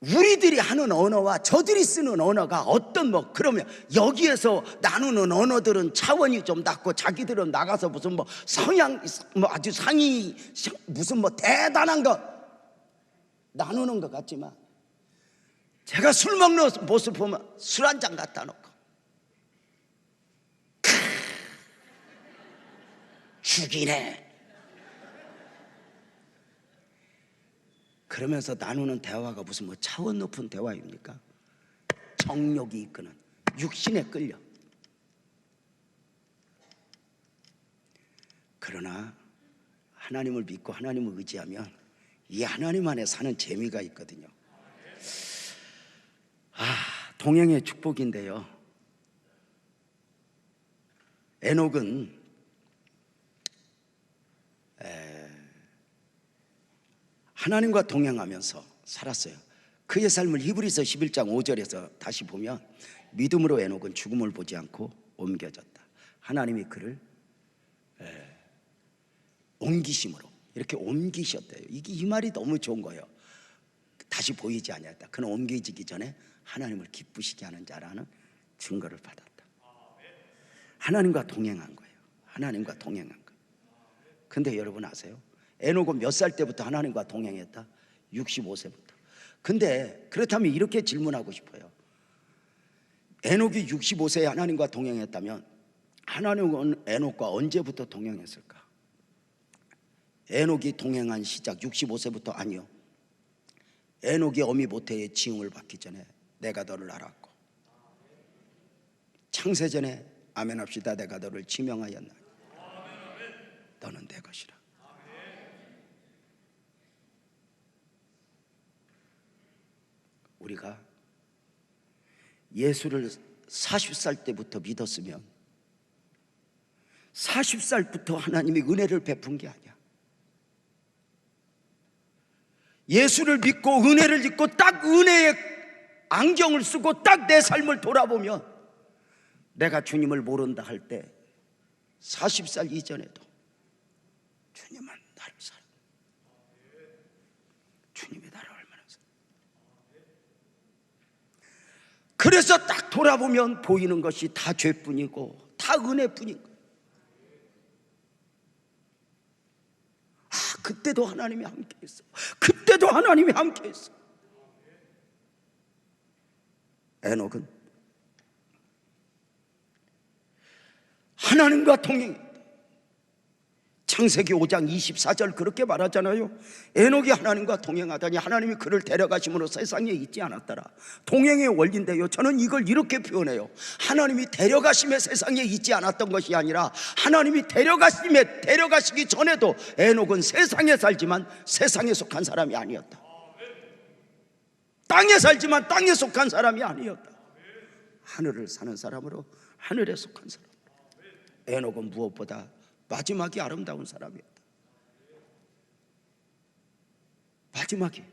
우리들이 하는 언어와 저들이 쓰는 언어가 어떤 그러면 여기에서 나누는 언어들은 차원이 좀 낮고 자기들은 나가서 무슨 성향 아주 상위 무슨 대단한 거 나누는 것 같지만 제가 술 먹는 모습 보면 술 한 잔 갖다 놓고 죽이네 그러면서 나누는 대화가 무슨 차원 높은 대화입니까? 정욕이 이끄는 육신에 끌려. 그러나 하나님을 믿고 하나님을 의지하면 이 하나님 안에 사는 재미가 있거든요. 동행의 축복인데요, 에녹은 하나님과 동행하면서 살았어요. 그의 삶을 히브리서 11장 5절에서 다시 보면 믿음으로 에녹은 죽음을 보지 않고 옮겨졌다. 하나님이 그를 옮기심으로 이렇게 옮기셨대요. 이 말이 너무 좋은 거예요. 다시 보이지 아니하였다. 그는 옮겨지기 전에 하나님을 기쁘시게 하는 자라는 증거를 받았다. 하나님과 동행한 거예요. 하나님과 동행한 거예요. 근데 여러분 아세요? 에녹은 몇 살 때부터 하나님과 동행했다? 65세부터. 근데 그렇다면 이렇게 질문하고 싶어요. 에녹이 65세에 하나님과 동행했다면 하나님은 에녹과 언제부터 동행했을까? 에녹이 동행한 시작 65세부터 아니요. 에녹이 어미 모태의 지음을 받기 전에 내가 너를 알았고 창세전에 아멘합시다. 내가 너를 지명하였나니 너는 내 것이라. 우리가 예수를 40살 때부터 믿었으면 40살부터 하나님이 은혜를 베푼 게 아니야. 예수를 믿고 은혜를 입고 딱 은혜의 안경을 쓰고 딱 내 삶을 돌아보면 내가 주님을 모른다 할 때 40살 이전에도 주님은 나를 사랑, 주님이 나를 얼마나 사랑. 그래서 딱 돌아보면 보이는 것이 다 죄뿐이고 다 은혜뿐인 거예요. 그때도 하나님이 함께 했어. 그때도 하나님이 함께 했어. 에녹은 하나님과 동행했다. 창세기 5장 24절 그렇게 말하잖아요. 에녹이 하나님과 동행하다니 하나님이 그를 데려가심으로 세상에 있지 않았더라. 동행의 원리인데요, 저는 이걸 이렇게 표현해요. 하나님이 데려가심에 세상에 있지 않았던 것이 아니라 하나님이 데려가시기 전에도 에녹은 세상에 살지만 세상에 속한 사람이 아니었다. 땅에 살지만 땅에 속한 사람이 아니었다. 하늘을 사는 사람으로 하늘에 속한 사람. 에녹은 무엇보다 마지막이 아름다운 사람이었다. 마지막이.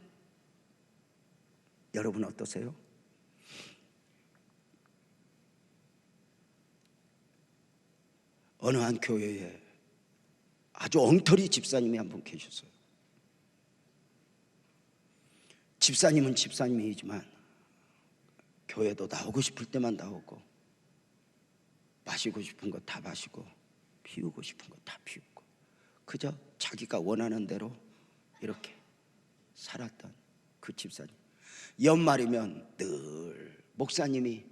여러분 어떠세요? 어느 한 교회에 아주 엉터리 집사님이 한 분 계셨어요. 집사님은 집사님이지만 교회도 나오고 싶을 때만 나오고 마시고 싶은 거 다 마시고 피우고 싶은 거 다 피우고 그저 자기가 원하는 대로 이렇게 살았던 그 집사님. 연말이면 늘 목사님이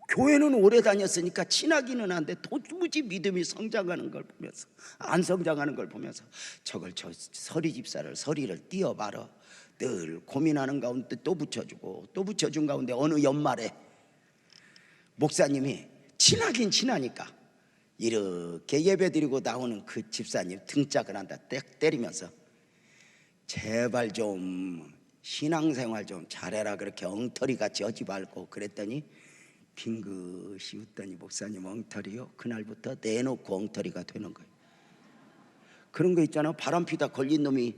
교회는 오래 다녔으니까 친하기는 한데 도무지 믿음이 성장하는 걸 보면서 안 성장하는 걸 보면서 저 서리 집사를 서리를 띄어 말어 늘 고민하는 가운데 또 붙여주고 또 붙여준 가운데 어느 연말에 목사님이 친하긴 친하니까 이렇게 예배드리고 나오는 그 집사님 등짝을 한다 딱 때리면서 제발 좀 신앙생활 좀 잘해라 그렇게 엉터리같이 하지 말고 그랬더니 빙긋이 웃더니 목사님 엉터리요? 그날부터 내놓고 엉터리가 되는 거예요. 그런 거 있잖아. 바람 피다 걸린 놈이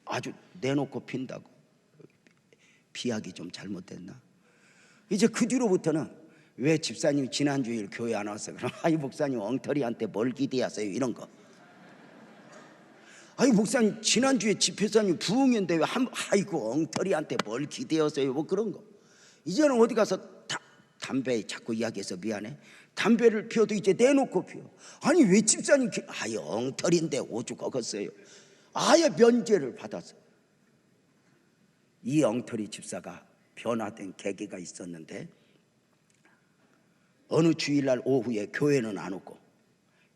아주 내놓고 핀다고. 비약이 좀 잘못됐나? 이제 그 뒤로부터는 왜 집사님 지난주일 교회 안 왔어요? 그럼 아이 목사님 엉터리한테 뭘 기대하세요? 이런 거. 아이 목사님 지난주에 집회사님 부흥인데 왜 아이고 엉터리한테 뭘 기대하세요? 뭐 그런 거. 이제는 어디 가서 담배 자꾸 이야기해서 미안해. 담배를 피워도 이제 내놓고 피워. 아니 왜 집사님 아예 엉터리인데 오죽하겠어요? 아예 면죄를 받았어. 이 엉터리 집사가 변화된 계기가 있었는데 어느 주일날 오후에 교회는 안 오고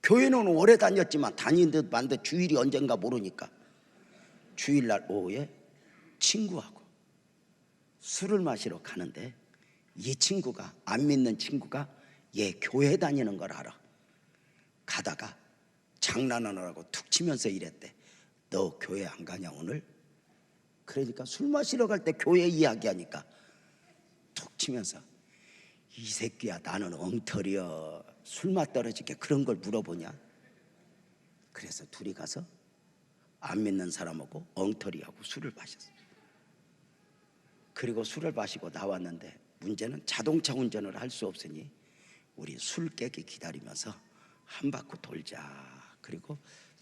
교회는 오래 다녔지만 다닌 듯 만 듯 주일이 언젠가 모르니까 주일날 오후에 친구하고 술을 마시러 가는데 이 친구가 안 믿는 친구가 얘 교회 다니는 걸 알아. 가다가 장난하느라고 툭 치면서 이랬대. 너 교회 안 가냐 오늘? 그러니까 술 마시러 갈 때 교회 이야기하니까 툭 치면서 이 새끼야, 나는 엉터리여. 술맛 떨어지게 그런 걸 물어보냐? 그래서 둘이 가서 안 믿는 사람하고 엉터리하고 술을 마셨어. 그리고 술을 마시고 나왔는데 문제는 자동차 운전을 할 수 없으니 우리 술 깨기 기다리면서 한 바퀴 돌자. 그리고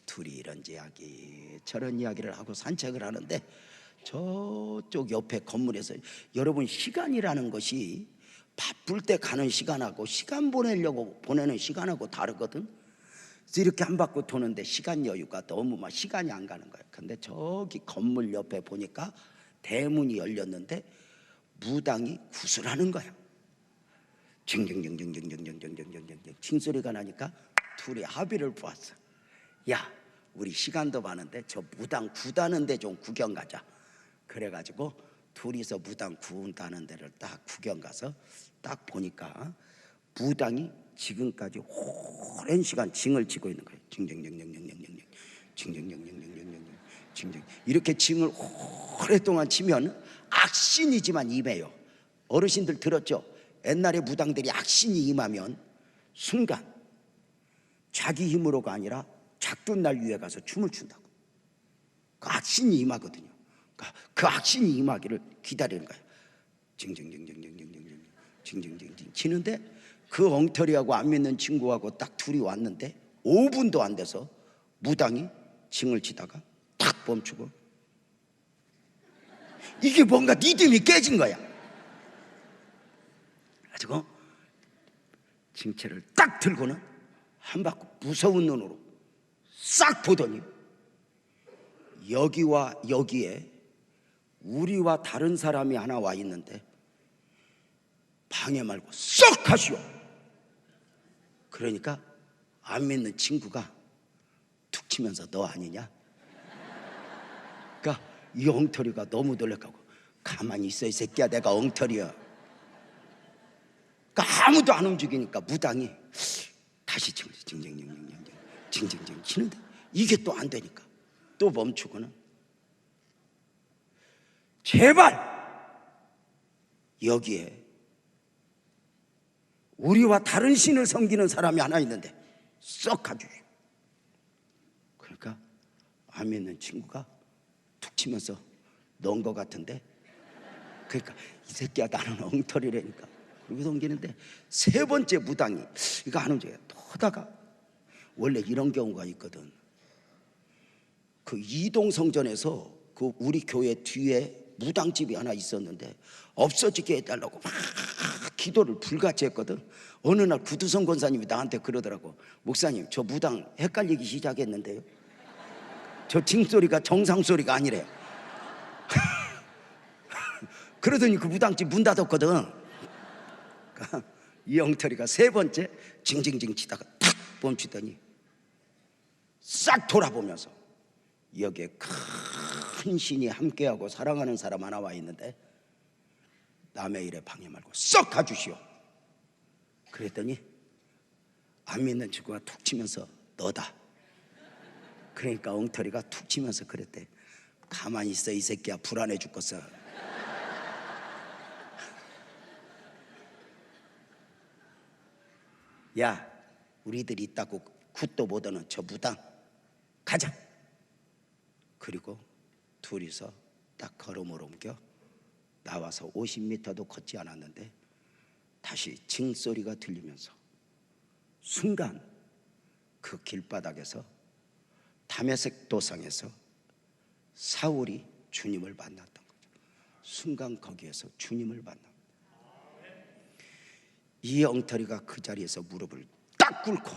둘이 이런 이야기 저런 이야기를 하고 산책을 하는데 저쪽 옆에 건물에서, 여러분 시간이라는 것이 바쁠 때 가는 시간하고 시간 보내려고 보내는 시간하고 다르거든. 그래서 이렇게 한 바퀴 도는데 시간 여유가 너무 막 시간이 안 가는 거야. 근데 저기 건물 옆에 보니까 대문이 열렸는데 무당이 구슬하는 거야. 징징징징징징징징징징징징 징소리가 나니까 둘이 합의를 보았어. 야, 우리 시간도 많은데 저 무당 구다는 데 좀 구경 가자. 그래가지고 둘이서 무당 구운다는 데를 딱 구경 가서 딱 보니까 무당이 지금까지 오랜 시간 징을 치고 있는 거예요. 징징징징징징징 징징징징징징징 징징. 이렇게 징을 오랫동안 치면 악신이지만 임해요. 어르신들 들었죠? 옛날에 무당들이 악신이 임하면 순간 자기 힘으로가 아니라 작둔 날 위에 가서 춤을 춘다고. 그 악신이 임하거든요. 그 악신이 임하기를 기다리는 거예요. 징징징징징징징징 징징징징 치는데 그 엉터리하고 안 믿는 친구하고 딱 둘이 왔는데 5분도 안 돼서 무당이 징을 치다가 탁 멈추고, 이게 뭔가 리듬이 깨진 거야. 가지고 징체를 딱 들고는 한 바퀴 무서운 눈으로 싹 보더니 여기와 여기에 우리와 다른 사람이 하나 와 있는데 방해 말고 썩 하시오. 그러니까 안 믿는 친구가 툭 치면서 너 아니냐? 그러니까 이 엉터리가 너무 놀래가고 가만히 있어 이 새끼야, 내가 엉터리야. 그러니까 아무도 안 움직이니까 무당이 다시 징징징징징징징징 치는데 이게 또 안 되니까 또 멈추고는 제발 여기에 우리와 다른 신을 섬기는 사람이 하나 있는데 썩 가주시오. 그러니까 안 믿는 친구가 툭 치면서 넣은 것 같은데, 그러니까 이 새끼야 나는 엉터리라니까. 그러고 넘기는데 세 번째 무당이 이거 안 움직여요. 또다가 원래 이런 경우가 있거든. 그 이동성전에서 그 우리 교회 뒤에 무당집이 하나 있었는데 없어지게 해달라고 막 기도를 불같이 했거든. 어느 날 구두성 권사님이 나한테 그러더라고. 목사님, 저 무당 헷갈리기 시작했는데요. 저 징소리가 정상소리가 아니래. 그러더니 그 무당집 문 닫았거든. 이 엉터리가 세 번째 징징징 치다가 탁 멈추더니 싹 돌아보면서 여기에 큰 신이 함께하고 사랑하는 사람 하나 와 있는데 남의 일에 방해 말고 썩 가주시오. 그랬더니 안 믿는 친구가 툭 치면서 너다. 그러니까 엉터리가 툭 치면서 그랬대. 가만히 있어 이 새끼야, 불안해 죽겠어. 야, 우리들이 있다고 굿도 못하는 저 무당 가자. 그리고 둘이서 딱 걸음을 옮겨 나와서 50m도 걷지 않았는데 다시 징소리가 들리면서 순간 그 길바닥에서 다메섹 도상에서 사울이 주님을 만났던 거죠. 순간 거기에서 주님을 만납니다. 이 엉터리가 그 자리에서 무릎을 딱 꿇고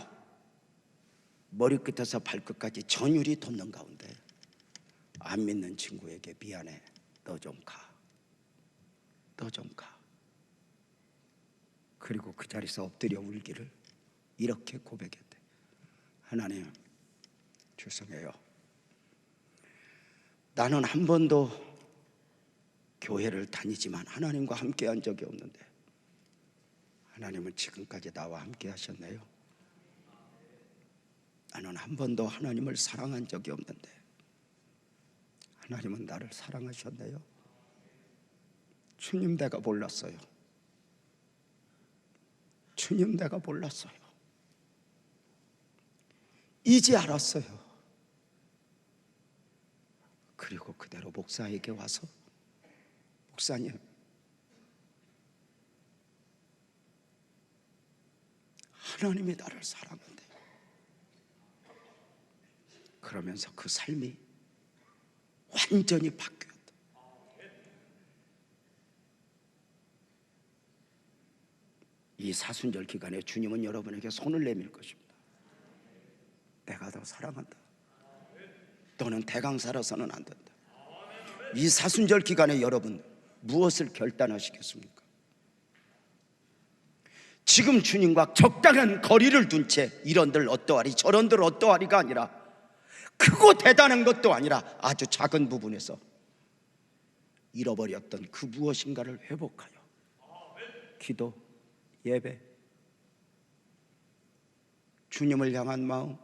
머리끝에서 발끝까지 전율이 돋는 가운데 안 믿는 친구에게 미안해, 너 좀 가, 너 좀 가. 그리고 그 자리에서 엎드려 울기를 이렇게 고백했대. 하나님, 죄송해요. 나는 한 번도 교회를 다니지만 하나님과 함께 한 적이 없는데 하나님은 지금까지 나와 함께 하셨네요. 나는 한 번도 하나님을 사랑한 적이 없는데 하나님은 나를 사랑하셨네요. 주님, 내가 몰랐어요. 주님, 내가 몰랐어요. 이제 알았어요. 그리고 그대로 목사에게 와서, 목사님, 하나님이 나를 사랑한대. 그러면서 그 삶이 완전히 바뀌었다. 이 사순절 기간에 주님은 여러분에게 손을 내밀 것입니다. 내가 더 사랑한다. 너는 대강살아서는 안 된다. 이 사순절 기간에 여러분 무엇을 결단하시겠습니까? 지금 주님과 적당한 거리를 둔 채 이런들 어떠하리 저런들 어떠하리가 아니라, 크고 대단한 것도 아니라 아주 작은 부분에서 잃어버렸던 그 무엇인가를 회복하여 기도, 예배, 주님을 향한 마음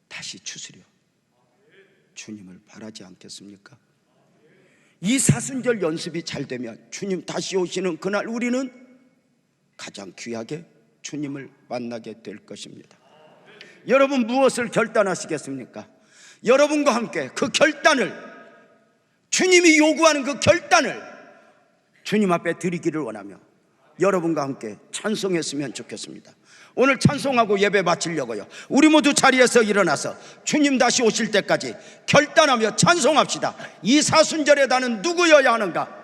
다시 추스려 주님을 바라지 않겠습니까? 이 사순절 연습이 잘 되면 주님 다시 오시는 그날 우리는 가장 귀하게 주님을 만나게 될 것입니다. 여러분 무엇을 결단하시겠습니까? 여러분과 함께 그 결단을, 주님이 요구하는 그 결단을 주님 앞에 드리기를 원하며 여러분과 함께 찬송했으면 좋겠습니다. 오늘 찬송하고 예배 마치려고요. 우리 모두 자리에서 일어나서 주님 다시 오실 때까지 결단하며 찬송합시다. 이 사순절에 나는 누구여야 하는가?